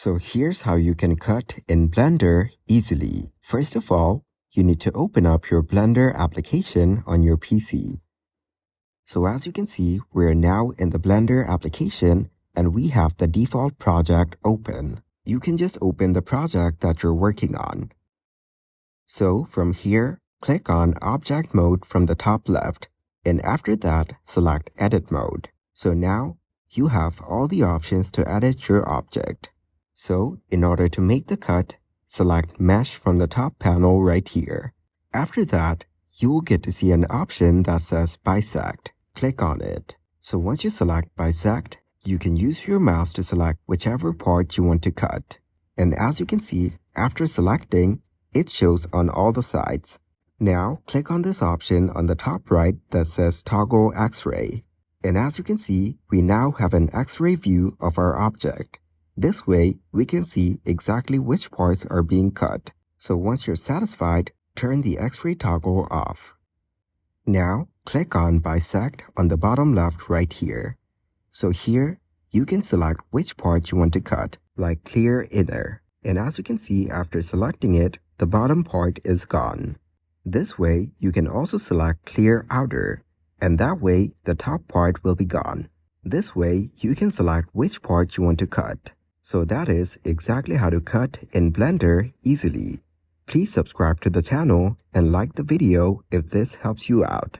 So here's how you can cut in Blender easily. First of all, you need to open up your Blender application on your PC. So as you can see, we're now in the Blender application and we have the default project open. You can just open the project that you're working on. So from here, click on Object Mode from the top left, and after that, select Edit Mode. So now, you have all the options to edit your object. So, in order to make the cut, select Mesh from the top panel right here. After that, you will get to see an option that says Bisect. Click on it. So once you select Bisect, you can use your mouse to select whichever part you want to cut. And as you can see, after selecting, it shows on all the sides. Now, click on this option on the top right that says Toggle X-Ray. And as you can see, we now have an X-ray view of our object. This way, we can see exactly which parts are being cut. So once you're satisfied, turn the X-ray toggle off. Now, click on Bisect on the bottom left right here. So here, you can select which part you want to cut, like Clear Inner. And as you can see, after selecting it, the bottom part is gone. This way, you can also select Clear Outer, and that way, the top part will be gone. This way, you can select which part you want to cut. So that is exactly how to cut in Blender easily. Please subscribe to the channel and like the video if this helps you out.